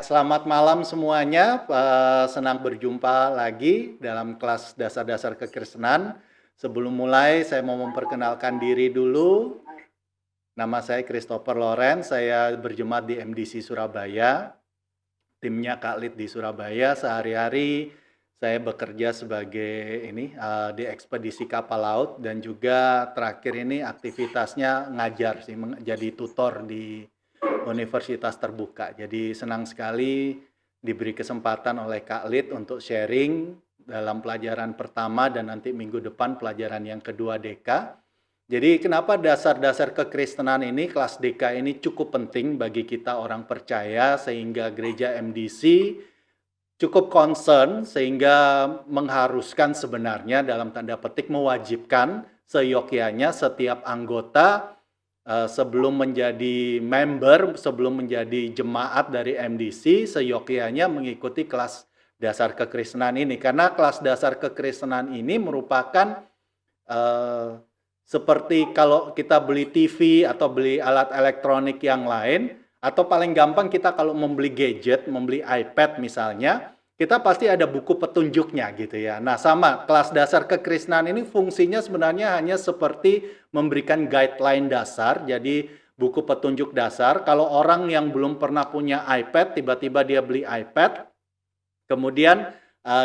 Selamat malam semuanya. Senang berjumpa lagi dalam kelas dasar-dasar kekristenan. Sebelum mulai, saya mau memperkenalkan diri dulu. Nama saya Christopher Loren, saya berjemaat di MDC Surabaya. Timnya Kak Lid di Surabaya. Sehari-hari saya bekerja sebagai di ekspedisi kapal laut dan juga terakhir ini aktivitasnya ngajar sih, jadi tutor di Universitas Terbuka. Jadi senang sekali diberi kesempatan oleh Kak Lid untuk sharing dalam pelajaran pertama dan nanti minggu depan pelajaran yang kedua DK. Jadi kenapa dasar-dasar kekristenan ini, kelas DK ini cukup penting bagi kita orang percaya sehingga gereja MDC cukup concern sehingga mengharuskan sebenarnya dalam tanda petik mewajibkan seyogyanya setiap anggota sebelum menjadi member, sebelum menjadi jemaat dari MDC, seyogyanya mengikuti kelas dasar kekristenan ini. Karena kelas dasar kekristenan ini merupakan seperti kalau kita beli TV atau beli alat elektronik yang lain, atau paling gampang kita kalau membeli gadget, membeli iPad misalnya, kita pasti ada buku petunjuknya gitu ya. Nah sama, kelas dasar kekristenan ini fungsinya sebenarnya hanya seperti memberikan guideline dasar, jadi buku petunjuk dasar. Kalau orang yang belum pernah punya iPad, tiba-tiba dia beli iPad, kemudian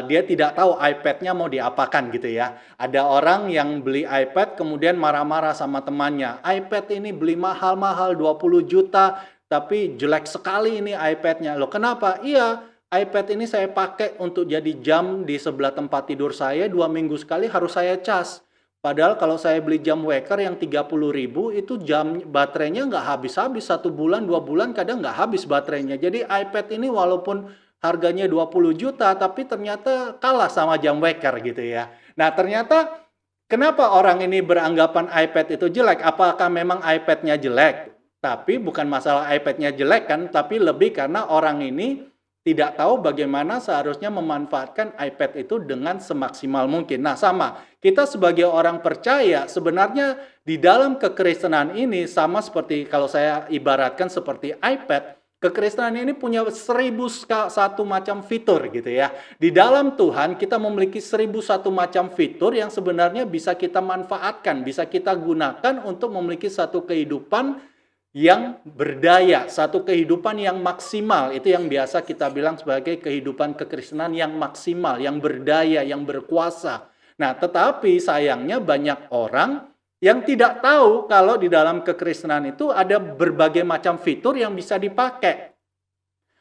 dia tidak tahu iPad-nya mau diapakan gitu ya. Ada orang yang beli iPad kemudian marah-marah sama temannya. iPad ini beli mahal-mahal 20 juta, tapi jelek sekali ini iPad-nya. Loh kenapa? Iya, iPad ini saya pakai untuk jadi jam di sebelah tempat tidur saya, 2 minggu sekali harus saya cas. Padahal kalau saya beli jam waker yang 30.000 itu jam baterainya nggak habis-habis, 1 bulan, 2 bulan kadang nggak habis baterainya. Jadi iPad ini walaupun harganya 20 juta tapi ternyata kalah sama jam waker gitu ya. Nah ternyata kenapa orang ini beranggapan iPad itu jelek? Apakah memang iPad-nya jelek? Tapi bukan masalah iPad-nya jelek kan, tapi lebih karena orang ini tidak tahu bagaimana seharusnya memanfaatkan iPad itu dengan semaksimal mungkin. Nah sama, kita sebagai orang percaya sebenarnya di dalam kekristenan ini sama seperti kalau saya ibaratkan seperti iPad, kekristenan ini punya 1001 macam fitur gitu ya. Di dalam Tuhan kita memiliki 1001 macam fitur yang sebenarnya bisa kita manfaatkan, bisa kita gunakan untuk memiliki satu kehidupan yang berdaya, satu kehidupan yang maksimal. Itu yang biasa kita bilang sebagai kehidupan kekristenan yang maksimal, yang berdaya, yang berkuasa. Nah, tetapi sayangnya banyak orang yang tidak tahu kalau di dalam kekristenan itu ada berbagai macam fitur yang bisa dipakai.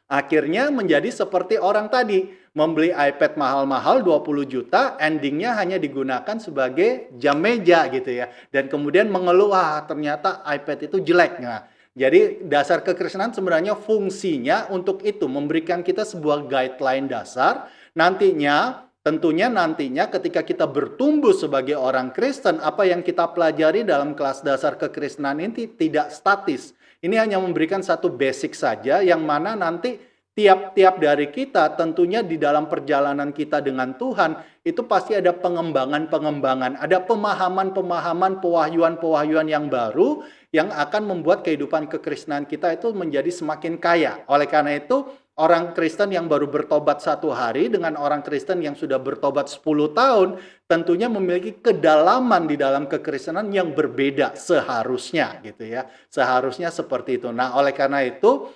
Akhirnya menjadi seperti orang tadi, membeli iPad mahal-mahal 20 juta, endingnya hanya digunakan sebagai jam meja gitu ya. Dan kemudian mengeluh, wah ternyata iPad itu jelek. Nah, jadi dasar kekristenan sebenarnya fungsinya untuk itu, memberikan kita sebuah guideline dasar. Tentunya nantinya ketika kita bertumbuh sebagai orang Kristen, apa yang kita pelajari dalam kelas dasar kekristenan ini tidak statis. Ini hanya memberikan satu basic saja yang mana nanti tiap-tiap dari kita tentunya di dalam perjalanan kita dengan Tuhan itu pasti ada pengembangan-pengembangan, ada pemahaman-pemahaman, pewahyuan-pewahyuan yang baru yang akan membuat kehidupan kekristenan kita itu menjadi semakin kaya. Oleh karena itu, orang Kristen yang baru bertobat 1 hari dengan orang Kristen yang sudah bertobat 10 tahun tentunya memiliki kedalaman di dalam kekristenan yang berbeda seharusnya gitu ya. Seharusnya seperti itu. Nah, oleh karena itu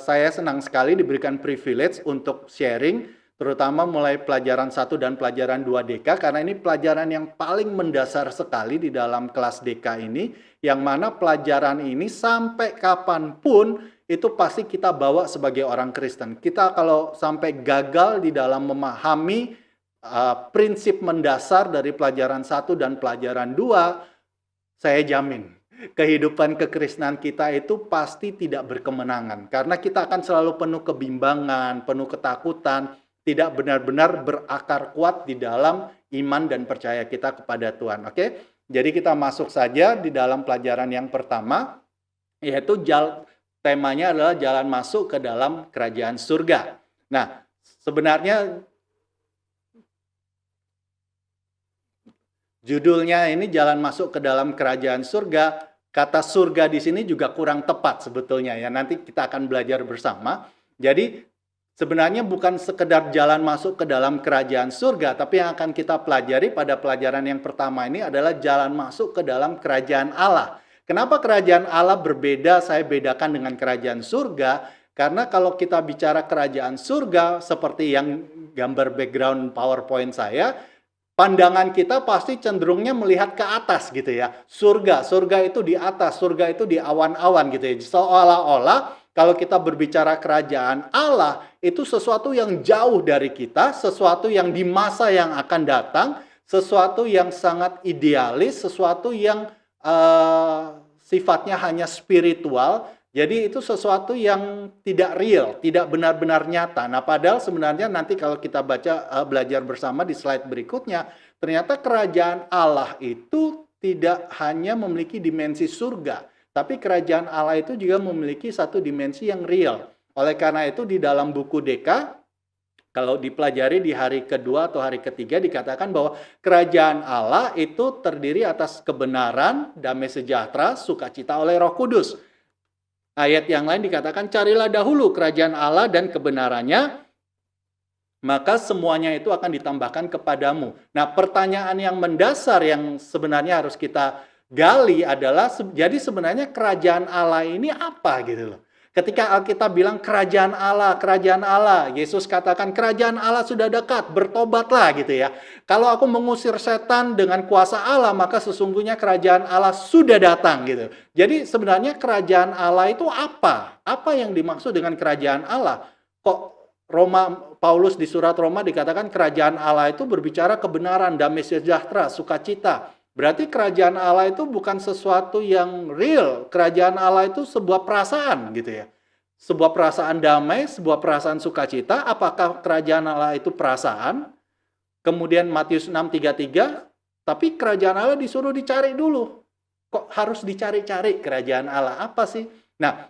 saya senang sekali diberikan privilege untuk sharing terutama mulai pelajaran 1 dan pelajaran 2 DK karena ini pelajaran yang paling mendasar sekali di dalam kelas DK ini yang mana pelajaran ini sampai kapanpun itu pasti kita bawa sebagai orang Kristen. Kita kalau sampai gagal di dalam memahami prinsip mendasar dari pelajaran 1 dan pelajaran 2, saya jamin kehidupan kekristenan kita itu pasti tidak berkemenangan. Karena kita akan selalu penuh kebimbangan, penuh ketakutan, tidak benar-benar berakar kuat di dalam iman dan percaya kita kepada Tuhan. Oke? Jadi kita masuk saja di dalam pelajaran yang pertama, yaitu temanya adalah jalan masuk ke dalam kerajaan surga. Nah, sebenarnya judulnya ini jalan masuk ke dalam kerajaan surga. Kata surga di sini juga kurang tepat sebetulnya ya. Nanti kita akan belajar bersama. Jadi sebenarnya bukan sekedar jalan masuk ke dalam kerajaan surga, tapi yang akan kita pelajari pada pelajaran yang pertama ini adalah jalan masuk ke dalam kerajaan Allah. Kenapa kerajaan Allah berbeda, saya bedakan dengan kerajaan surga? Karena kalau kita bicara kerajaan surga, seperti yang gambar background PowerPoint saya, pandangan kita pasti cenderungnya melihat ke atas gitu ya. Surga itu di atas, surga itu di awan-awan gitu ya. Seolah-olah kalau kita berbicara kerajaan Allah, itu sesuatu yang jauh dari kita, sesuatu yang di masa yang akan datang, sesuatu yang sangat idealis, sesuatu yang sifatnya hanya spiritual. Jadi itu sesuatu yang tidak real, tidak benar-benar nyata. Nah, padahal sebenarnya nanti kalau kita belajar bersama di slide berikutnya, ternyata kerajaan Allah itu tidak hanya memiliki dimensi surga, tapi kerajaan Allah itu juga memiliki satu dimensi yang real. Oleh karena itu di dalam buku Deka, kalau dipelajari di hari kedua atau hari ketiga dikatakan bahwa kerajaan Allah itu terdiri atas kebenaran, damai sejahtera, sukacita oleh Roh Kudus. Ayat yang lain dikatakan, carilah dahulu kerajaan Allah dan kebenarannya, maka semuanya itu akan ditambahkan kepadamu. Nah, pertanyaan yang mendasar yang sebenarnya harus kita gali adalah, jadi sebenarnya kerajaan Allah ini apa gitu loh. Ketika Alkitab bilang kerajaan Allah, Yesus katakan kerajaan Allah sudah dekat, bertobatlah gitu ya. Kalau aku mengusir setan dengan kuasa Allah, maka sesungguhnya kerajaan Allah sudah datang gitu. Jadi sebenarnya kerajaan Allah itu apa? Apa yang dimaksud dengan kerajaan Allah? Kok Paulus di surat Roma dikatakan kerajaan Allah itu berbicara kebenaran, damai sejahtera, sukacita. Berarti kerajaan Allah itu bukan sesuatu yang real. Kerajaan Allah itu sebuah perasaan gitu ya. Sebuah perasaan damai, sebuah perasaan sukacita. Apakah kerajaan Allah itu perasaan? Kemudian Matius 6:33, tapi kerajaan Allah disuruh dicari dulu. Kok harus dicari-cari kerajaan Allah? Apa sih? Nah,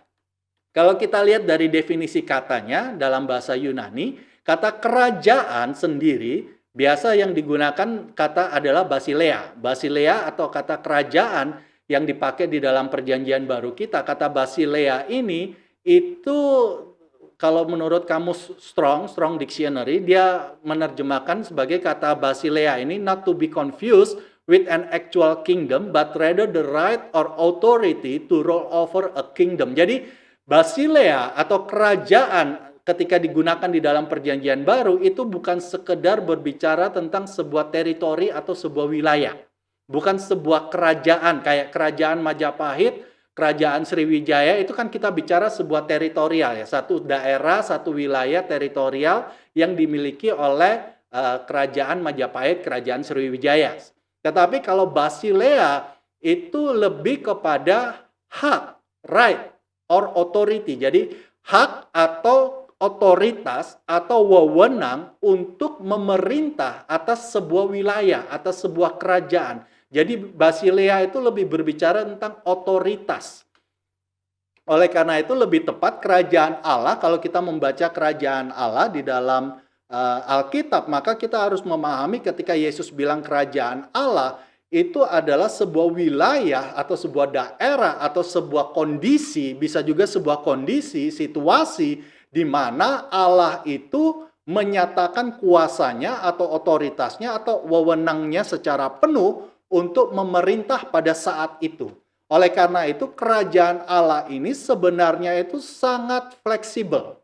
kalau kita lihat dari definisi katanya dalam bahasa Yunani, kata kerajaan sendiri biasa yang digunakan kata adalah basileia. Basileia atau kata kerajaan yang dipakai di dalam perjanjian baru kita. Kata basileia ini itu kalau menurut kamus Strong Dictionary, dia menerjemahkan sebagai kata basileia ini not to be confused with an actual kingdom, but rather the right or authority to rule over a kingdom. Jadi basileia atau kerajaan ketika digunakan di dalam perjanjian baru itu bukan sekedar berbicara tentang sebuah teritori atau sebuah wilayah. Bukan sebuah kerajaan kayak kerajaan Majapahit, kerajaan Sriwijaya itu kan kita bicara sebuah teritorial ya, satu daerah, satu wilayah teritorial yang dimiliki oleh kerajaan Majapahit, kerajaan Sriwijaya. Tetapi kalau basileia itu lebih kepada hak, right, or authority. Jadi hak atau otoritas atau wewenang untuk memerintah atas sebuah wilayah, atas sebuah kerajaan. Jadi basileia itu lebih berbicara tentang otoritas. Oleh karena itu lebih tepat kerajaan Allah, kalau kita membaca kerajaan Allah di dalam Alkitab, maka kita harus memahami ketika Yesus bilang kerajaan Allah, itu adalah sebuah wilayah atau sebuah daerah atau sebuah kondisi, bisa juga sebuah kondisi, situasi di mana Allah itu menyatakan kuasanya atau otoritasnya atau wewenangnya secara penuh untuk memerintah pada saat itu. Oleh karena itu kerajaan Allah ini sebenarnya itu sangat fleksibel.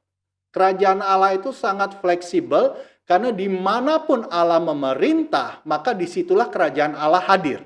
Kerajaan Allah itu sangat fleksibel karena dimanapun Allah memerintah, maka disitulah kerajaan Allah hadir.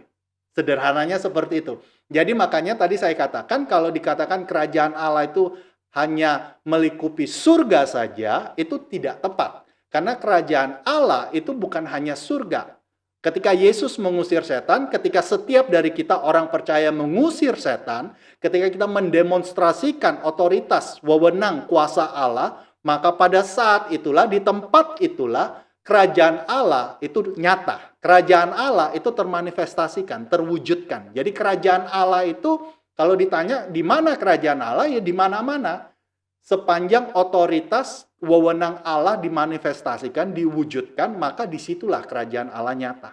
Sederhananya seperti itu. Jadi makanya tadi saya katakan kalau dikatakan kerajaan Allah itu hanya melingkupi surga saja, itu tidak tepat. Karena kerajaan Allah itu bukan hanya surga. Ketika Yesus mengusir setan, ketika setiap dari kita orang percaya mengusir setan, ketika kita mendemonstrasikan otoritas, wewenang, kuasa Allah, maka pada saat itulah, di tempat itulah, kerajaan Allah itu nyata. Kerajaan Allah itu termanifestasikan, terwujudkan. Jadi kerajaan Allah itu kalau ditanya di mana kerajaan Allah, ya di mana-mana. Sepanjang otoritas wewenang Allah dimanifestasikan, diwujudkan, maka disitulah kerajaan Allah nyata.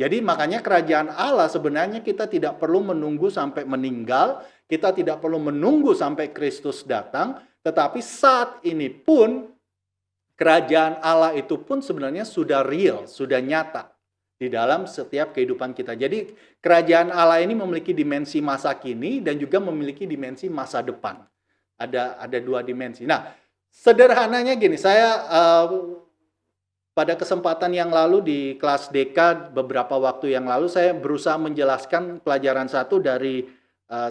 Jadi makanya kerajaan Allah sebenarnya kita tidak perlu menunggu sampai meninggal, kita tidak perlu menunggu sampai Kristus datang, Tetapi saat ini pun kerajaan Allah itu pun sebenarnya sudah real, sudah nyata di dalam setiap kehidupan kita. Jadi kerajaan Allah ini memiliki dimensi masa kini dan juga memiliki dimensi masa depan. Ada dua dimensi. Nah, sederhananya gini, saya pada kesempatan yang lalu di kelas DK beberapa waktu yang lalu saya berusaha menjelaskan pelajaran satu dari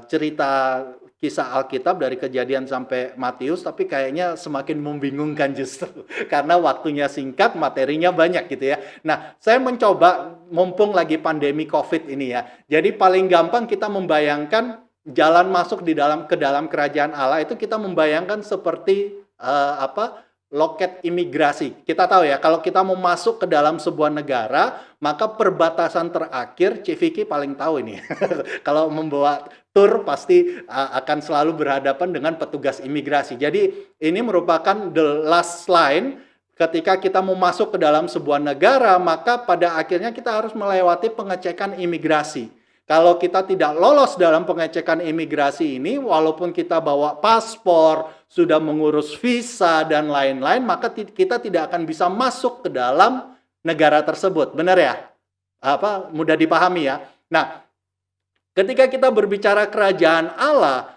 cerita kisah Alkitab dari Kejadian sampai Matius, tapi kayaknya semakin membingungkan justru karena waktunya singkat, materinya banyak gitu ya. Nah, saya mencoba mumpung lagi pandemi COVID ini ya. Jadi paling gampang kita membayangkan jalan masuk ke dalam kerajaan Allah itu kita membayangkan seperti loket imigrasi. Kita tahu ya, kalau kita mau masuk ke dalam sebuah negara, maka perbatasan terakhir, Vicky paling tahu ini. Kalau membawa tur pasti akan selalu berhadapan dengan petugas imigrasi. Jadi ini merupakan the last line ketika kita mau masuk ke dalam sebuah negara, maka pada akhirnya kita harus melewati pengecekan imigrasi. Kalau kita tidak lolos dalam pengecekan imigrasi ini, walaupun kita bawa paspor, sudah mengurus visa dan lain-lain, maka kita tidak akan bisa masuk ke dalam negara tersebut. Benar ya? Mudah dipahami ya. Nah, ketika kita berbicara kerajaan Allah,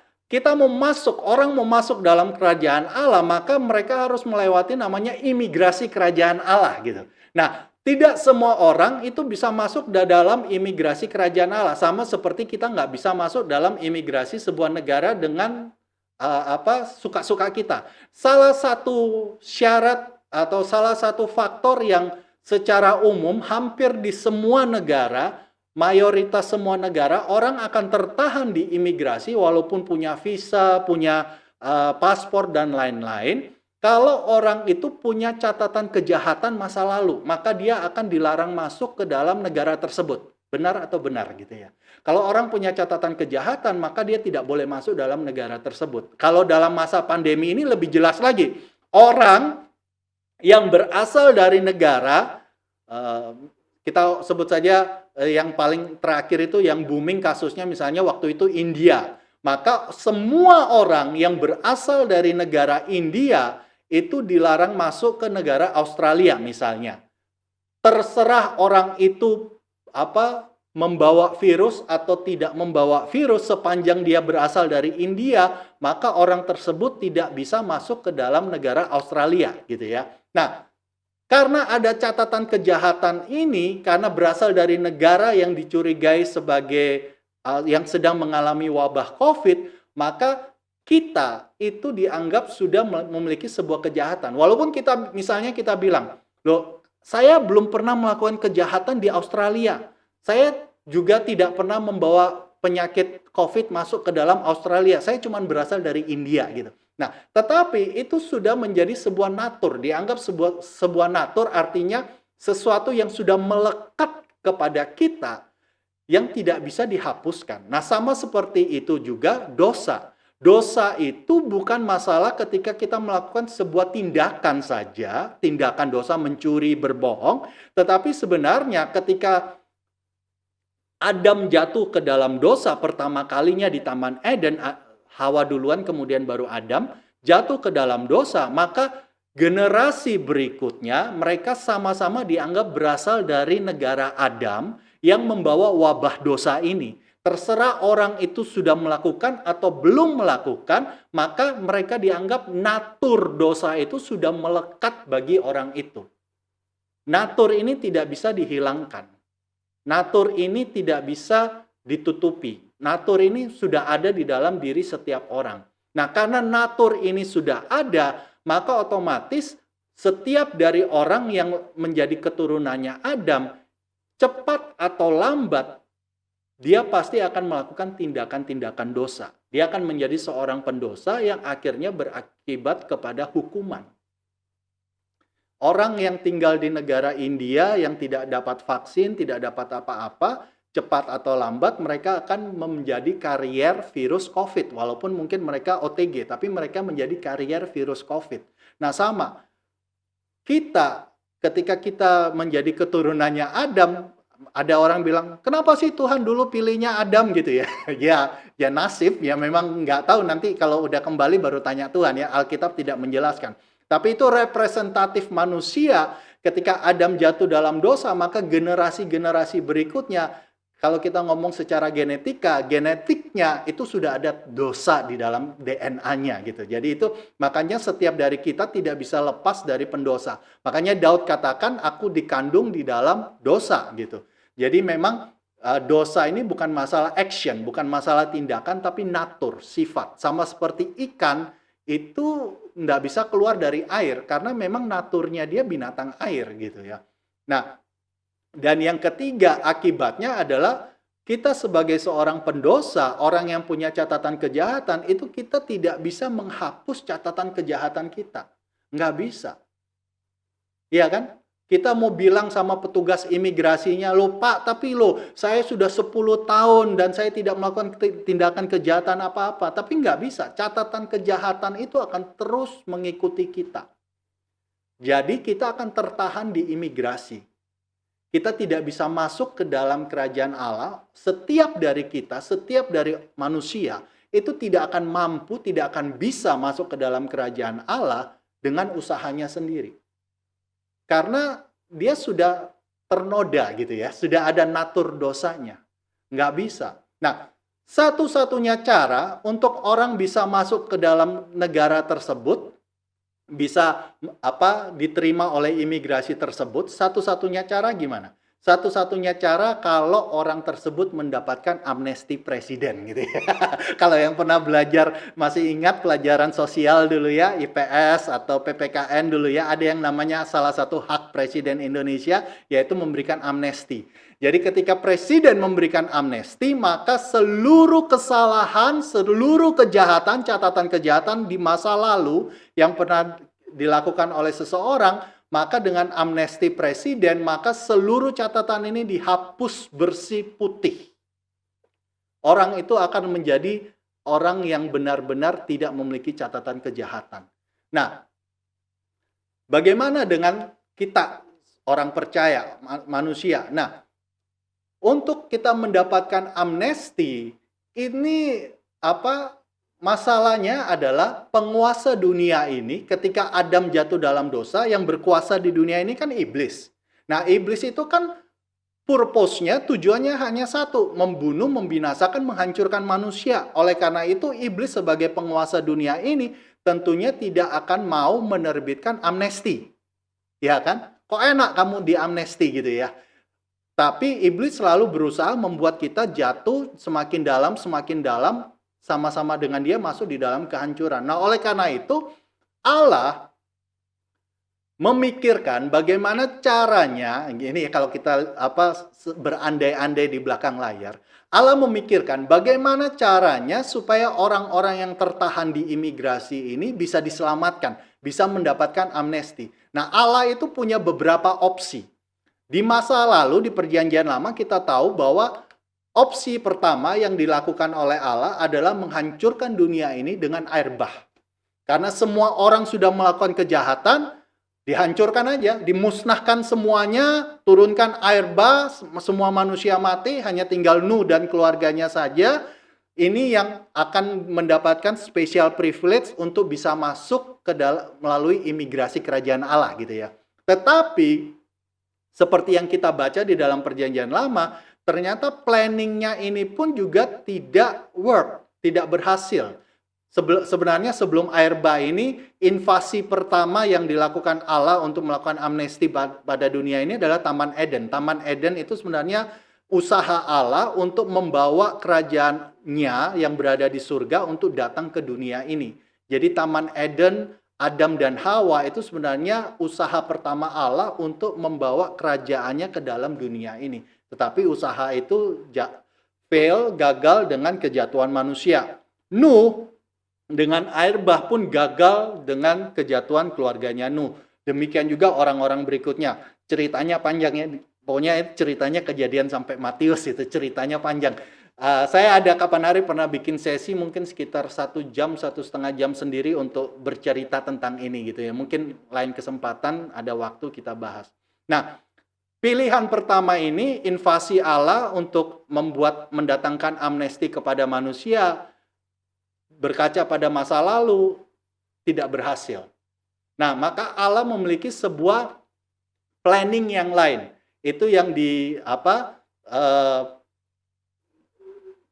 orang mau masuk dalam kerajaan Allah, maka mereka harus melewati namanya imigrasi kerajaan Allah gitu. Nah, tidak semua orang itu bisa masuk dalam imigrasi kerajaan Allah. Sama seperti kita nggak bisa masuk dalam imigrasi sebuah negara dengan suka-suka kita. Salah satu syarat atau salah satu faktor yang secara umum hampir di semua negara, mayoritas semua negara, orang akan tertahan di imigrasi walaupun punya visa, punya paspor dan lain-lain. Kalau orang itu punya catatan kejahatan masa lalu, maka dia akan dilarang masuk ke dalam negara tersebut. Benar atau benar gitu ya. Kalau orang punya catatan kejahatan, maka dia tidak boleh masuk dalam negara tersebut. Kalau dalam masa pandemi ini lebih jelas lagi. Orang yang berasal dari negara, kita sebut saja yang paling terakhir itu yang booming kasusnya misalnya waktu itu India. Maka semua orang yang berasal dari negara India itu dilarang masuk ke negara Australia misalnya. Terserah orang itu membawa virus atau tidak membawa virus, sepanjang dia berasal dari India, maka orang tersebut tidak bisa masuk ke dalam negara Australia gitu ya. Nah, karena ada catatan kejahatan ini, karena berasal dari negara yang dicurigai sebagai yang sedang mengalami wabah COVID, maka kita itu dianggap sudah memiliki sebuah kejahatan. Walaupun misalnya kita bilang, loh, saya belum pernah melakukan kejahatan di Australia. Saya juga tidak pernah membawa penyakit COVID masuk ke dalam Australia. Saya cuma berasal dari India gitu. Nah, tetapi itu sudah menjadi sebuah natur. Dianggap sebuah natur artinya sesuatu yang sudah melekat kepada kita yang tidak bisa dihapuskan. Nah, sama seperti itu juga dosa. Dosa itu bukan masalah ketika kita melakukan sebuah tindakan saja, tindakan dosa mencuri, berbohong, tetapi sebenarnya ketika Adam jatuh ke dalam dosa pertama kalinya di Taman Eden, Hawa duluan kemudian baru Adam, jatuh ke dalam dosa, maka generasi berikutnya mereka sama-sama dianggap berasal dari negara Adam yang membawa wabah dosa ini. Terserah orang itu sudah melakukan atau belum melakukan, maka mereka dianggap natur dosa itu sudah melekat bagi orang itu. Natur ini tidak bisa dihilangkan. Natur ini tidak bisa ditutupi. Natur ini sudah ada di dalam diri setiap orang. Nah, karena natur ini sudah ada, maka otomatis setiap dari orang yang menjadi keturunannya Adam, cepat atau lambat, dia pasti akan melakukan tindakan-tindakan dosa. Dia akan menjadi seorang pendosa yang akhirnya berakibat kepada hukuman. Orang yang tinggal di negara India yang tidak dapat vaksin, tidak dapat apa-apa, cepat atau lambat mereka akan menjadi karier virus COVID. Walaupun mungkin mereka OTG, tapi mereka menjadi karier virus COVID. Nah, sama. Ketika kita menjadi keturunannya Adam, Ada orang bilang, "Kenapa sih Tuhan dulu pilihnya Adam?" gitu ya. Ya nasib, ya memang nggak tahu, nanti kalau udah kembali baru tanya Tuhan ya, Alkitab tidak menjelaskan. Tapi itu representatif manusia, ketika Adam jatuh dalam dosa, maka generasi-generasi berikutnya, kalau kita ngomong secara genetiknya itu sudah ada dosa di dalam DNA-nya gitu. Jadi itu makanya setiap dari kita tidak bisa lepas dari pendosa. Makanya Daud katakan, "Aku dikandung di dalam dosa," gitu. Jadi memang dosa ini bukan masalah action, bukan masalah tindakan, tapi natur, sifat. Sama seperti ikan itu nggak bisa keluar dari air karena memang naturnya dia binatang air gitu ya. Nah, dan yang ketiga, akibatnya adalah kita sebagai seorang pendosa, orang yang punya catatan kejahatan, itu kita tidak bisa menghapus catatan kejahatan kita. Nggak bisa. Iya kan? Kita mau bilang sama petugas imigrasinya, "Loh Pak, tapi loh, saya sudah 10 tahun dan saya tidak melakukan tindakan kejahatan apa-apa." Tapi nggak bisa. Catatan kejahatan itu akan terus mengikuti kita. Jadi kita akan tertahan di imigrasi. Kita tidak bisa masuk ke dalam kerajaan Allah. Setiap dari kita, setiap dari manusia, itu tidak akan mampu, tidak akan bisa masuk ke dalam kerajaan Allah dengan usahanya sendiri. Karena dia sudah ternoda gitu ya, sudah ada natur dosanya. Nggak bisa. Nah, satu-satunya cara untuk orang bisa masuk ke dalam negara tersebut, bisa diterima oleh imigrasi tersebut, satu-satunya cara gimana? Satu-satunya cara kalau orang tersebut mendapatkan amnesti presiden gitu ya. Kalau yang pernah belajar, masih ingat pelajaran sosial dulu ya, IPS atau PPKN dulu ya, ada yang namanya salah satu hak presiden Indonesia, yaitu memberikan amnesti. Jadi ketika presiden memberikan amnesti, maka seluruh kesalahan, seluruh kejahatan, catatan kejahatan di masa lalu yang pernah dilakukan oleh seseorang, maka dengan amnesti presiden, maka seluruh catatan ini dihapus bersih putih. Orang itu akan menjadi orang yang benar-benar tidak memiliki catatan kejahatan. Nah, bagaimana dengan kita, orang percaya, manusia? Nah, untuk kita mendapatkan amnesti, ini masalahnya adalah penguasa dunia ini ketika Adam jatuh dalam dosa, yang berkuasa di dunia ini kan iblis. Nah, iblis itu kan purpose-nya, tujuannya hanya satu, membunuh, membinasakan, menghancurkan manusia. Oleh karena itu, iblis sebagai penguasa dunia ini tentunya tidak akan mau menerbitkan amnesti. Ya kan? Kok enak kamu diamnesti gitu ya. Tapi iblis selalu berusaha membuat kita jatuh semakin dalam, sama-sama dengan dia masuk di dalam kehancuran. Nah, oleh karena itu, Allah memikirkan bagaimana caranya, ini kalau kita berandai-andai di belakang layar, Allah memikirkan bagaimana caranya supaya orang-orang yang tertahan di imigrasi ini bisa diselamatkan, bisa mendapatkan amnesti. Nah, Allah itu punya beberapa opsi. Di masa lalu, di Perjanjian Lama, kita tahu bahwa opsi pertama yang dilakukan oleh Allah adalah menghancurkan dunia ini dengan air bah. Karena semua orang sudah melakukan kejahatan, dihancurkan aja, dimusnahkan semuanya, turunkan air bah, semua manusia mati, hanya tinggal Nuh dan keluarganya saja. Ini yang akan mendapatkan special privilege untuk bisa masuk ke dalam melalui imigrasi kerajaan Allah gitu ya. Tetapi seperti yang kita baca di dalam Perjanjian Lama, ternyata planningnya ini pun juga tidak tidak berhasil. Sebenarnya sebelum air bah ini, invasi pertama yang dilakukan Allah untuk melakukan amnesti pada dunia ini adalah Taman Eden. Taman Eden itu sebenarnya usaha Allah untuk membawa kerajaannya yang berada di surga untuk datang ke dunia ini. Jadi Taman Eden, Adam dan Hawa itu sebenarnya usaha pertama Allah untuk membawa kerajaannya ke dalam dunia ini. Tetapi usaha itu gagal dengan kejatuhan manusia. Nuh dengan air bah pun gagal dengan kejatuhan keluarganya Nuh. Demikian juga orang-orang berikutnya. Ceritanya panjang ya. Pokoknya ceritanya Kejadian sampai Matius, itu ceritanya panjang. Saya ada kapan hari pernah bikin sesi mungkin sekitar 1 jam, 1,5 jam sendiri untuk bercerita tentang ini gitu ya. Mungkin lain kesempatan ada waktu kita bahas. Nah, Pilihan pertama ini, invasi Allah untuk mendatangkan amnesti kepada manusia, berkaca pada masa lalu, tidak berhasil. Nah, maka Allah memiliki sebuah planning yang lain. Itu yang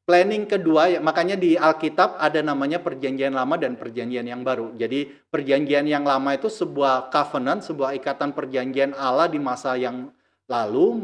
planning kedua, ya, makanya di Alkitab ada namanya perjanjian lama dan perjanjian yang baru. Jadi perjanjian yang lama itu sebuah covenant, sebuah ikatan perjanjian Allah di masa yang lalu,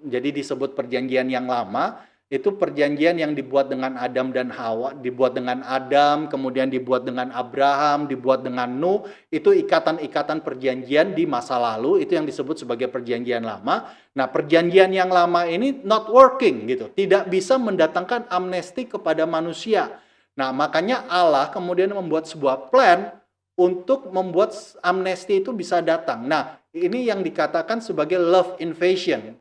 jadi disebut perjanjian yang lama. Itu perjanjian yang dibuat dengan Adam dan Hawa, dibuat dengan Adam, kemudian dibuat dengan Abraham, dibuat dengan Nuh. Itu ikatan-ikatan perjanjian di masa lalu, itu yang disebut sebagai perjanjian lama. Nah, perjanjian yang lama ini not working gitu, tidak bisa mendatangkan amnesti kepada manusia. Nah, makanya Allah kemudian membuat sebuah plan untuk membuat amnesti itu bisa datang. Nah, ini yang dikatakan sebagai love invasion.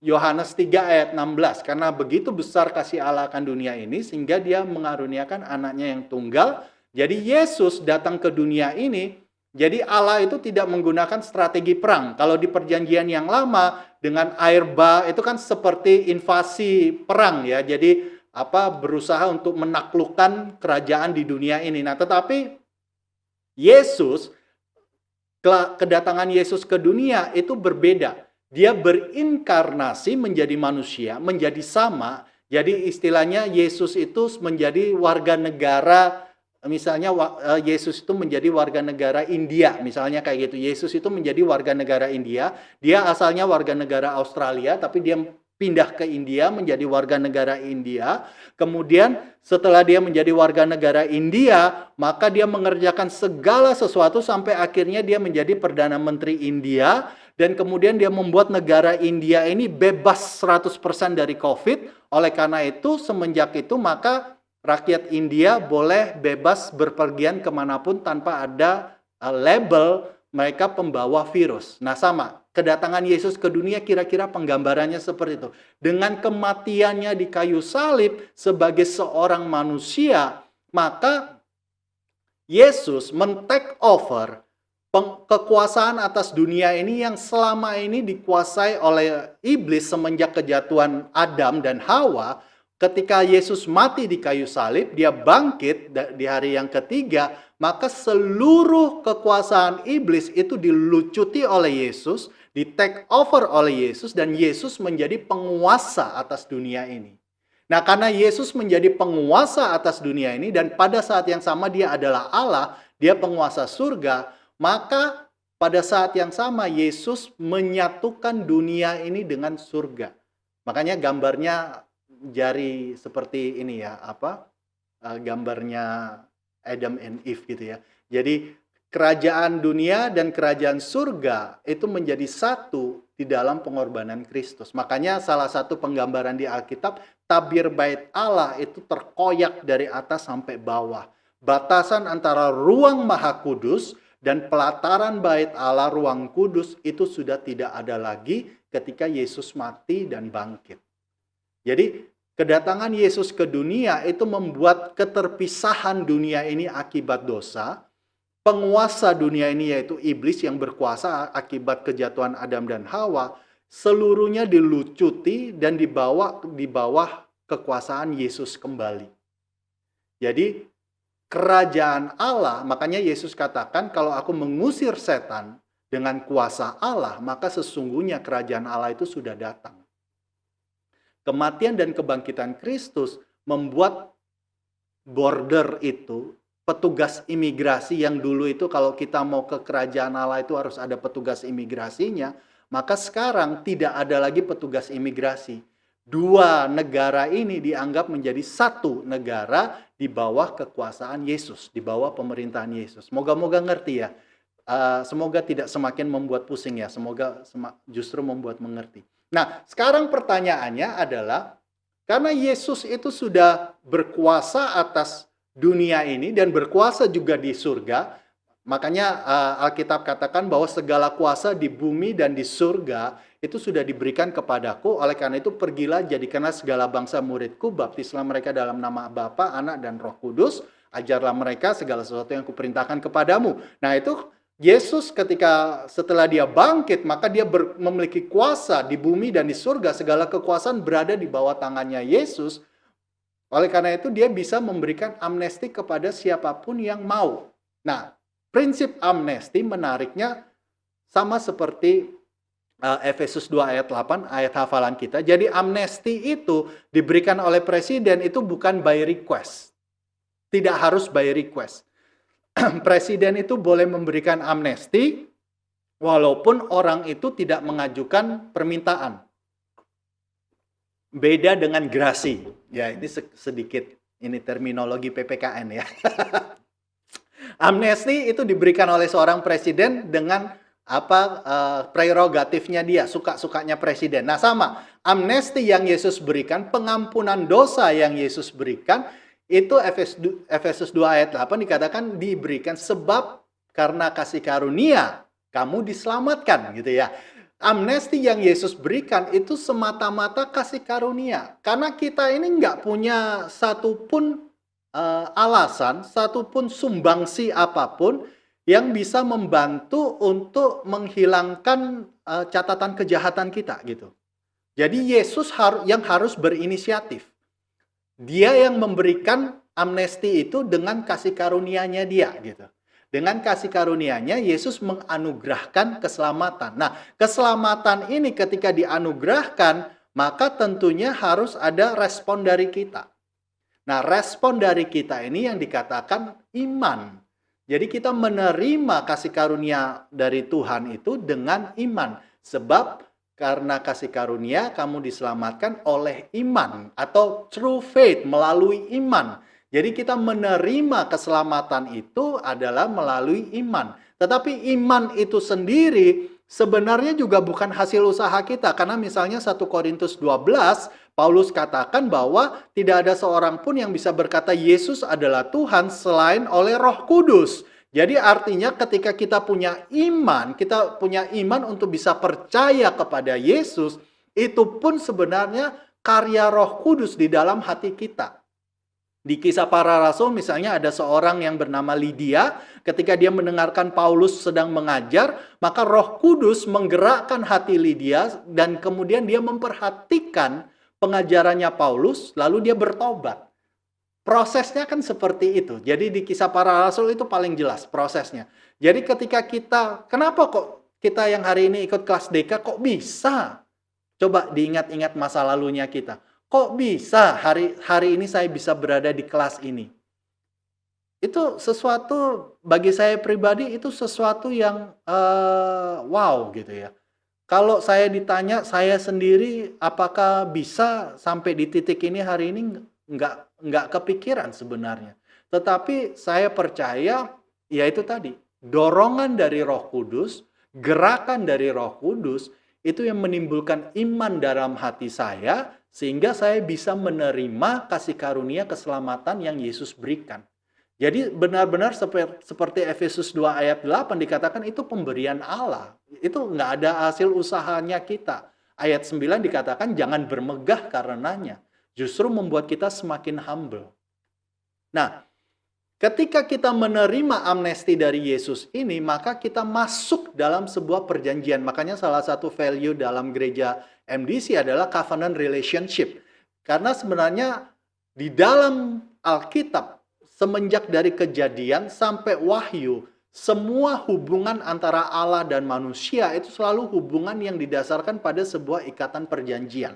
Yohanes 3 ayat 16, karena begitu besar kasih Allah akan dunia ini sehingga dia mengaruniakan anaknya yang tunggal. Jadi Yesus datang ke dunia ini, jadi Allah itu tidak menggunakan strategi perang. Kalau di perjanjian yang lama dengan air bah itu kan seperti invasi perang ya. Jadi berusaha untuk menaklukkan kerajaan di dunia ini. Nah, tetapi kedatangan Yesus ke dunia itu berbeda. Dia berinkarnasi menjadi manusia, menjadi sama. Jadi istilahnya Yesus itu menjadi warga negara, misalnya Yesus itu menjadi warga negara India, misalnya kayak gitu. Yesus itu menjadi warga negara India, dia asalnya warga negara Australia, tapi dia pindah ke India menjadi warga negara India. Kemudian setelah dia menjadi warga negara India, maka dia mengerjakan segala sesuatu sampai akhirnya dia menjadi Perdana Menteri India. Dan kemudian dia membuat negara India ini bebas 100% dari COVID. Oleh karena itu, semenjak itu maka rakyat India boleh bebas berpergian kemanapun tanpa ada label mereka pembawa virus. Nah, sama. Kedatangan Yesus ke dunia kira-kira penggambarannya seperti itu. Dengan kematiannya di kayu salib sebagai seorang manusia, maka Yesus men-take over kekuasaan atas dunia ini yang selama ini dikuasai oleh iblis semenjak kejatuhan Adam dan Hawa. Ketika Yesus mati di kayu salib, dia bangkit di hari yang ketiga, maka seluruh kekuasaan iblis itu dilucuti oleh Yesus, di take over oleh Yesus, dan Yesus menjadi penguasa atas dunia ini. Nah, karena Yesus menjadi penguasa atas dunia ini, dan pada saat yang sama dia adalah Allah, dia penguasa surga, maka pada saat yang sama Yesus menyatukan dunia ini dengan surga. Makanya gambarnya jari seperti ini ya, gambarnya Adam and Eve gitu ya. Jadi kerajaan dunia dan kerajaan surga itu menjadi satu di dalam pengorbanan Kristus. Makanya salah satu penggambaran di Alkitab, tabir bait Allah itu terkoyak dari atas sampai bawah. Batasan antara ruang maha kudus dan pelataran bait Allah, ruang kudus, itu sudah tidak ada lagi ketika Yesus mati dan bangkit. Jadi kedatangan Yesus ke dunia itu membuat keterpisahan dunia ini akibat dosa. Penguasa dunia ini yaitu iblis yang berkuasa akibat kejatuhan Adam dan Hawa, seluruhnya dilucuti dan dibawa di bawah kekuasaan Yesus kembali. Jadi kerajaan Allah, makanya Yesus katakan kalau aku mengusir setan dengan kuasa Allah, maka sesungguhnya kerajaan Allah itu sudah datang. Kematian dan kebangkitan Kristus membuat border itu, petugas imigrasi yang dulu itu kalau kita mau ke kerajaan Allah itu harus ada petugas imigrasinya, maka sekarang tidak ada lagi petugas imigrasi. Dua negara ini dianggap menjadi satu negara di bawah kekuasaan Yesus, di bawah pemerintahan Yesus. Moga-moga ngerti ya. Semoga tidak semakin membuat pusing ya. Semoga justru membuat mengerti. Nah, sekarang pertanyaannya adalah, karena Yesus itu sudah berkuasa atas dunia ini dan berkuasa juga di surga, makanya Alkitab katakan bahwa segala kuasa di bumi dan di surga itu sudah diberikan kepadaku. Oleh karena itu pergilah, jadikanlah segala bangsa muridku, baptislah mereka dalam nama Bapa, Anak, dan Roh Kudus, ajarlah mereka segala sesuatu yang kuperintahkan kepadamu. Nah, itu Yesus ketika setelah dia bangkit, maka dia memiliki kuasa di bumi dan di surga. Segala kekuasaan berada di bawah tangannya Yesus. Oleh karena itu dia bisa memberikan amnesti kepada siapapun yang mau. Nah, prinsip amnesti menariknya sama seperti Efesus 2 ayat 8, ayat hafalan kita. Jadi amnesti itu diberikan oleh presiden itu bukan by request. Tidak harus by request. Presiden itu boleh memberikan amnesti walaupun orang itu tidak mengajukan permintaan. Beda dengan grasi. Ya, ini sedikit ini terminologi PPKN ya. Amnesti itu diberikan oleh seorang presiden dengan prerogatifnya dia, suka-sukanya presiden. Nah, sama, amnesti yang Yesus berikan, pengampunan dosa yang Yesus berikan, itu Efesus 2 ayat 8 dikatakan diberikan sebab karena kasih karunia kamu diselamatkan gitu ya. Amnesti yang Yesus berikan itu semata-mata kasih karunia. Karena kita ini nggak punya satupun alasan, satupun sumbangsi apapun yang bisa membantu untuk menghilangkan catatan kejahatan kita gitu. Jadi Yesus yang harus berinisiatif. Dia yang memberikan amnesti itu dengan kasih karunia-Nya dia gitu. Dengan kasih karunia-Nya Yesus menganugerahkan keselamatan. Nah, keselamatan ini ketika dianugerahkan, maka tentunya harus ada respon dari kita. Nah, respon dari kita ini yang dikatakan iman. Jadi kita menerima kasih karunia dari Tuhan itu dengan iman. Sebab karena kasih karunia kamu diselamatkan oleh iman atau true faith, melalui iman. Jadi kita menerima keselamatan itu adalah melalui iman. Tetapi iman itu sendiri sebenarnya juga bukan hasil usaha kita. Karena misalnya 1 Korintus 12, Paulus katakan bahwa tidak ada seorang pun yang bisa berkata Yesus adalah Tuhan selain oleh Roh Kudus. Jadi artinya ketika kita punya iman untuk bisa percaya kepada Yesus, itu pun sebenarnya karya Roh Kudus di dalam hati kita. Di Kisah Para Rasul misalnya ada seorang yang bernama Lydia, ketika dia mendengarkan Paulus sedang mengajar, maka Roh Kudus menggerakkan hati Lydia dan kemudian dia memperhatikan pengajarannya Paulus, lalu dia bertobat. Prosesnya kan seperti itu. Jadi di Kisah Para Rasul itu paling jelas prosesnya. Jadi ketika kenapa kok kita yang hari ini ikut kelas DK kok bisa? Coba diingat-ingat masa lalunya kita. Kok bisa hari ini saya bisa berada di kelas ini? Itu sesuatu bagi saya pribadi itu sesuatu yang wow gitu ya. Kalau saya ditanya saya sendiri apakah bisa sampai di titik ini hari ini nggak kepikiran sebenarnya. Tetapi saya percaya ya itu tadi, dorongan dari Roh Kudus, gerakan dari Roh Kudus itu yang menimbulkan iman dalam hati saya sehingga saya bisa menerima kasih karunia keselamatan yang Yesus berikan. Jadi benar-benar seperti Efesus 2 ayat 8 dikatakan itu pemberian Allah. Itu nggak ada hasil usahanya kita. Ayat 9 dikatakan jangan bermegah karenanya. Justru membuat kita semakin humble. Nah, ketika kita menerima amnesti dari Yesus ini, maka kita masuk dalam sebuah perjanjian. Makanya salah satu value dalam gereja MDC adalah covenant relationship. Karena sebenarnya di dalam Alkitab, semenjak dari Kejadian sampai Wahyu, semua hubungan antara Allah dan manusia itu selalu hubungan yang didasarkan pada sebuah ikatan perjanjian.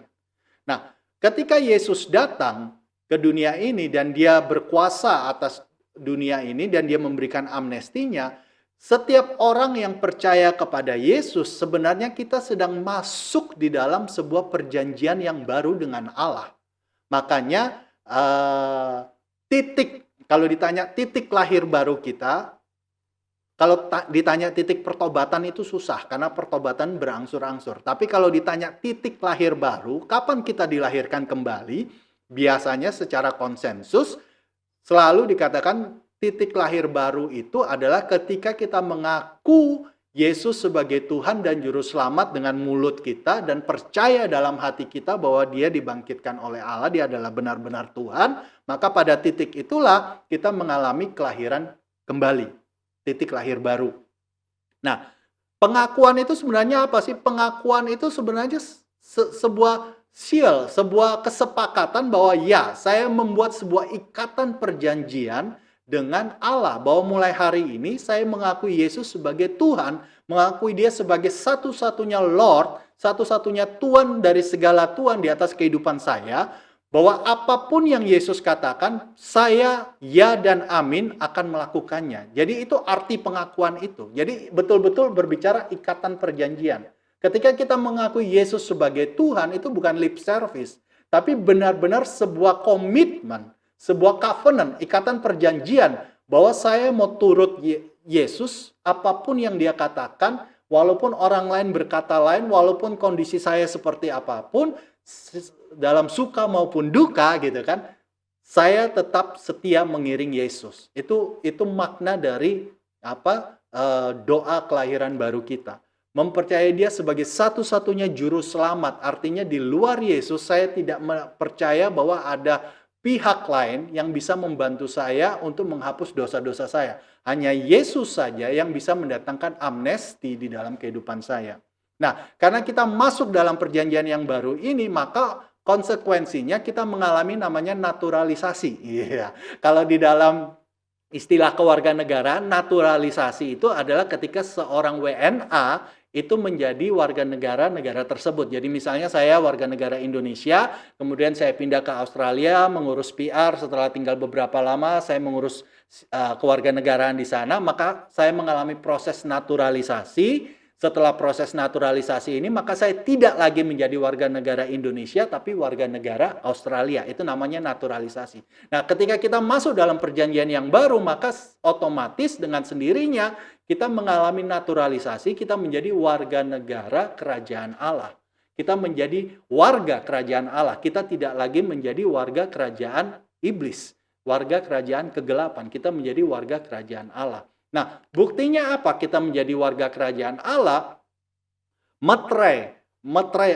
Nah, ketika Yesus datang ke dunia ini dan dia berkuasa atas dunia ini dan dia memberikan amnestinya, setiap orang yang percaya kepada Yesus sebenarnya kita sedang masuk di dalam sebuah perjanjian yang baru dengan Allah. Makanya kalau ditanya titik lahir baru kita, kalau ditanya titik pertobatan itu susah, karena pertobatan berangsur-angsur. Tapi kalau ditanya titik lahir baru, kapan kita dilahirkan kembali, biasanya secara konsensus, selalu dikatakan titik lahir baru itu adalah ketika kita mengaku Yesus sebagai Tuhan dan Juru Selamat dengan mulut kita dan percaya dalam hati kita bahwa dia dibangkitkan oleh Allah, dia adalah benar-benar Tuhan, maka pada titik itulah kita mengalami kelahiran kembali, titik lahir baru. Nah, pengakuan itu sebenarnya apa sih? Pengakuan itu sebenarnya sebuah seal, sebuah kesepakatan bahwa ya, saya membuat sebuah ikatan perjanjian dengan Allah bahwa mulai hari ini saya mengakui Yesus sebagai Tuhan, mengakui Dia sebagai satu-satunya Lord, satu-satunya Tuhan dari segala Tuhan di atas kehidupan saya, bahwa apapun yang Yesus katakan, saya ya dan amin akan melakukannya. Jadi itu arti pengakuan itu. Jadi betul-betul berbicara ikatan perjanjian. Ketika kita mengakui Yesus sebagai Tuhan, itu bukan lip service, tapi benar-benar sebuah komitmen, sebuah covenant, ikatan perjanjian, bahwa saya mau turut Yesus, apapun yang Dia katakan, walaupun orang lain berkata lain, walaupun kondisi saya seperti apapun, dalam suka maupun duka gitu kan, saya tetap setia mengiring Yesus. Itu makna dari doa kelahiran baru kita. Mempercayai Dia sebagai satu-satunya juru selamat. Artinya di luar Yesus saya tidak percaya bahwa ada pihak lain yang bisa membantu saya untuk menghapus dosa-dosa saya. Hanya Yesus saja yang bisa mendatangkan amnesti di dalam kehidupan saya. Nah, karena kita masuk dalam perjanjian yang baru ini, maka konsekuensinya kita mengalami namanya naturalisasi. Iya. Kalau di dalam istilah kewarganegaraan, naturalisasi itu adalah ketika seorang WNA itu menjadi warga negara negara tersebut. Jadi misalnya saya warga negara Indonesia, kemudian saya pindah ke Australia, mengurus PR, setelah tinggal beberapa lama saya mengurus kewarganegaraan di sana, maka saya mengalami proses naturalisasi. Setelah proses naturalisasi ini, maka saya tidak lagi menjadi warga negara Indonesia, tapi warga negara Australia. Itu namanya naturalisasi. Nah, ketika kita masuk dalam perjanjian yang baru, maka otomatis dengan sendirinya kita mengalami naturalisasi, kita menjadi warga negara kerajaan Allah. Kita menjadi warga kerajaan Allah. Kita tidak lagi menjadi warga kerajaan iblis, warga kerajaan kegelapan. Kita menjadi warga kerajaan Allah. Nah, buktinya apa kita menjadi warga kerajaan Allah? Meterai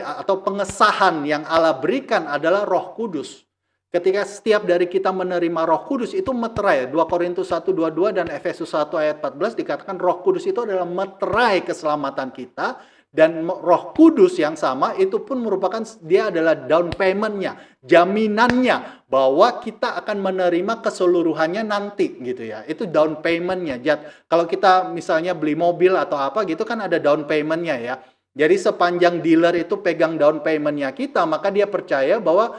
atau pengesahan yang Allah berikan adalah Roh Kudus. Ketika setiap dari kita menerima Roh Kudus, itu meterai. 2 Korintus 1:22 dan Efesus 1 ayat 14 dikatakan Roh Kudus itu adalah meterai keselamatan kita. Dan Roh Kudus yang sama itu pun merupakan, dia adalah down payment-nya, jaminannya bahwa kita akan menerima keseluruhannya nanti gitu ya. Itu down payment-nya. Kalau kita misalnya beli mobil atau apa gitu kan ada down payment-nya ya. Jadi sepanjang dealer itu pegang down payment-nya kita, maka dia percaya bahwa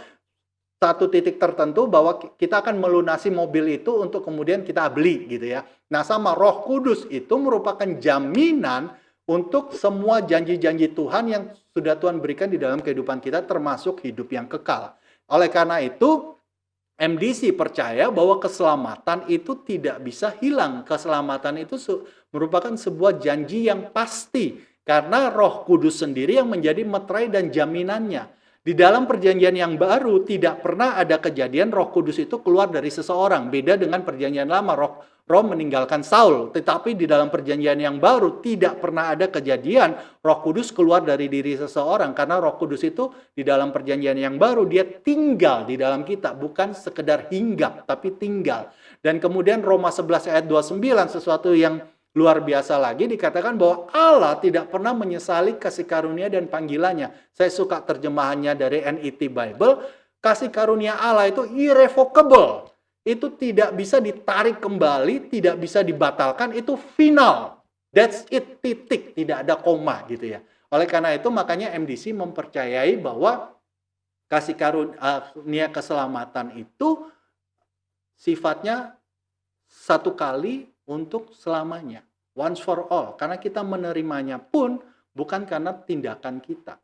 satu titik tertentu bahwa kita akan melunasi mobil itu untuk kemudian kita beli gitu ya. Nah, sama Roh Kudus itu merupakan jaminan untuk semua janji-janji Tuhan yang sudah Tuhan berikan di dalam kehidupan kita, termasuk hidup yang kekal. Oleh karena itu, MDC percaya bahwa keselamatan itu tidak bisa hilang. Keselamatan itu merupakan sebuah janji yang pasti, karena Roh Kudus sendiri yang menjadi meterai dan jaminannya. Di dalam perjanjian yang baru, tidak pernah ada kejadian Roh Kudus itu keluar dari seseorang. Beda dengan perjanjian lama, Roh meninggalkan Saul. Tetapi di dalam perjanjian yang baru, tidak pernah ada kejadian Roh Kudus keluar dari diri seseorang. Karena Roh Kudus itu di dalam perjanjian yang baru, dia tinggal di dalam kita. Bukan sekedar hinggap, tapi tinggal. Dan kemudian Roma 11 ayat 29, sesuatu yang luar biasa lagi, dikatakan bahwa Allah tidak pernah menyesali kasih karunia dan panggilannya. Saya suka terjemahannya dari NET Bible. Kasih karunia Allah itu irrevocable. Itu tidak bisa ditarik kembali, tidak bisa dibatalkan, itu final. That's it, titik, tidak ada koma gitu ya. Oleh karena itu makanya MDC mempercayai bahwa kasih karunia keselamatan itu sifatnya satu kali untuk selamanya. Once for all. Karena kita menerimanya pun bukan karena tindakan kita.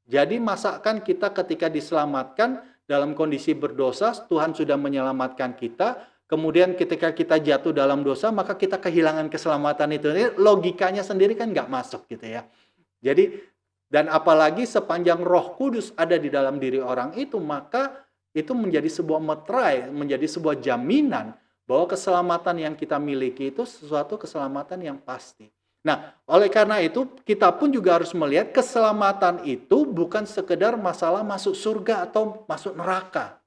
Jadi masakan kita ketika diselamatkan dalam kondisi berdosa, Tuhan sudah menyelamatkan kita. Kemudian ketika kita jatuh dalam dosa, maka kita kehilangan keselamatan itu. Logikanya sendiri kan nggak masuk gitu ya. Jadi, dan apalagi sepanjang Roh Kudus ada di dalam diri orang itu, maka itu menjadi sebuah meterai, menjadi sebuah jaminan bahwa keselamatan yang kita miliki itu sesuatu keselamatan yang pasti. Nah, oleh karena itu kita pun juga harus melihat keselamatan itu bukan sekedar masalah masuk surga atau masuk neraka.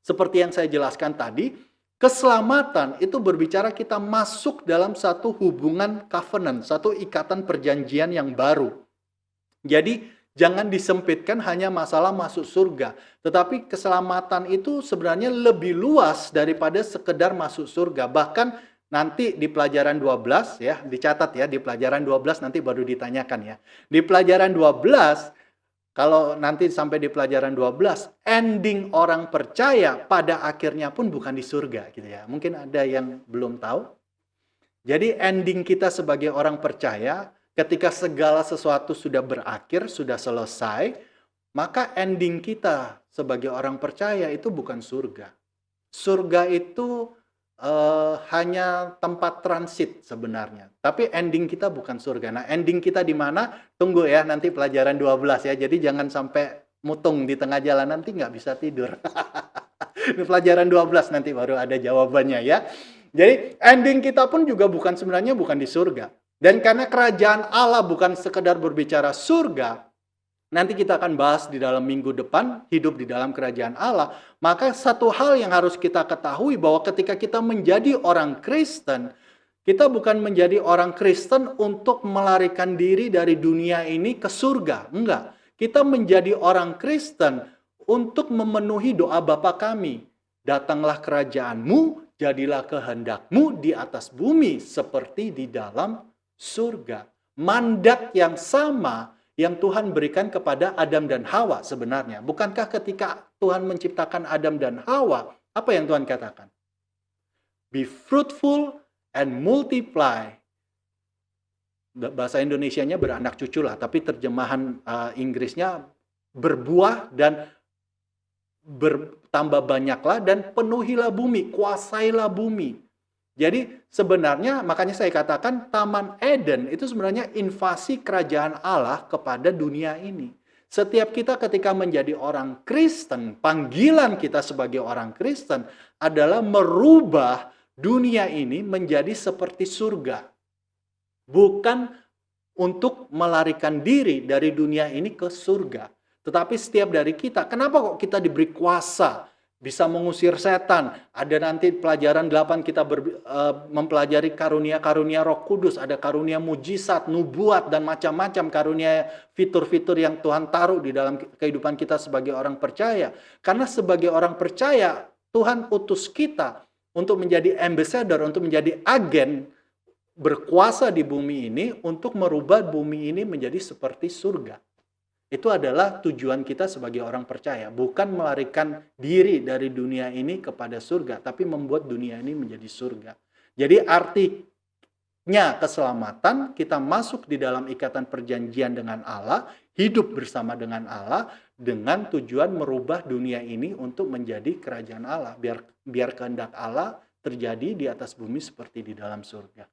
Seperti yang saya jelaskan tadi, Keselamatan itu berbicara kita masuk dalam satu hubungan covenant, satu ikatan perjanjian yang baru. Jadi jangan disempitkan hanya masalah masuk surga, tetapi keselamatan itu sebenarnya lebih luas daripada sekedar masuk surga. Bahkan nanti di pelajaran 12 ya, dicatat ya, di pelajaran 12 nanti baru ditanyakan ya. Di pelajaran 12, kalau nanti sampai di pelajaran 12, ending orang percaya pada akhirnya pun bukan di surga gitu ya. Mungkin ada yang belum tahu. Jadi ending kita sebagai orang percaya, ketika segala sesuatu sudah berakhir, sudah selesai, maka ending kita sebagai orang percaya itu bukan surga. Surga itu hanya tempat transit sebenarnya. Tapi ending kita bukan surga. Nah, ending kita di mana? Tunggu ya, nanti pelajaran 12 ya. Jadi jangan sampai mutung di tengah jalan, nanti nggak bisa tidur. Di pelajaran 12 nanti baru ada jawabannya ya. Jadi ending kita pun juga sebenarnya bukan di surga. Dan karena kerajaan Allah bukan sekedar berbicara surga, nanti kita akan bahas di dalam minggu depan, hidup di dalam kerajaan Allah. Maka satu hal yang harus kita ketahui bahwa ketika kita menjadi orang Kristen, kita bukan menjadi orang Kristen untuk melarikan diri dari dunia ini ke surga. Enggak. Kita menjadi orang Kristen untuk memenuhi doa Bapa kami. Datanglah kerajaanmu, jadilah kehendakmu di atas bumi seperti di dalam surga. Mandat yang sama yang Tuhan berikan kepada Adam dan Hawa sebenarnya. Bukankah ketika Tuhan menciptakan Adam dan Hawa, apa yang Tuhan katakan? Be fruitful and multiply. Bahasa Indonesianya beranak cucu lah, tapi terjemahan Inggrisnya berbuah dan bertambah banyaklah dan penuhilah bumi, kuasailah bumi. Jadi sebenarnya makanya saya katakan Taman Eden itu sebenarnya invasi kerajaan Allah kepada dunia ini. Setiap kita ketika menjadi orang Kristen, panggilan kita sebagai orang Kristen adalah merubah dunia ini menjadi seperti surga. Bukan untuk melarikan diri dari dunia ini ke surga. Tetapi setiap dari kita, kenapa kok kita diberi kuasa? Bisa mengusir setan. Ada nanti pelajaran 8 kita mempelajari karunia-karunia Roh Kudus, ada karunia mujizat, nubuat dan macam-macam karunia fitur-fitur yang Tuhan taruh di dalam kehidupan kita sebagai orang percaya. Karena sebagai orang percaya, Tuhan utus kita untuk menjadi ambassador, untuk menjadi agen berkuasa di bumi ini untuk merubah bumi ini menjadi seperti surga. Itu adalah tujuan kita sebagai orang percaya. Bukan melarikan diri dari dunia ini kepada surga, tapi membuat dunia ini menjadi surga. Jadi artinya keselamatan, kita masuk di dalam ikatan perjanjian dengan Allah, hidup bersama dengan Allah, dengan tujuan merubah dunia ini untuk menjadi kerajaan Allah. Biar kehendak Allah terjadi di atas bumi seperti di dalam surga.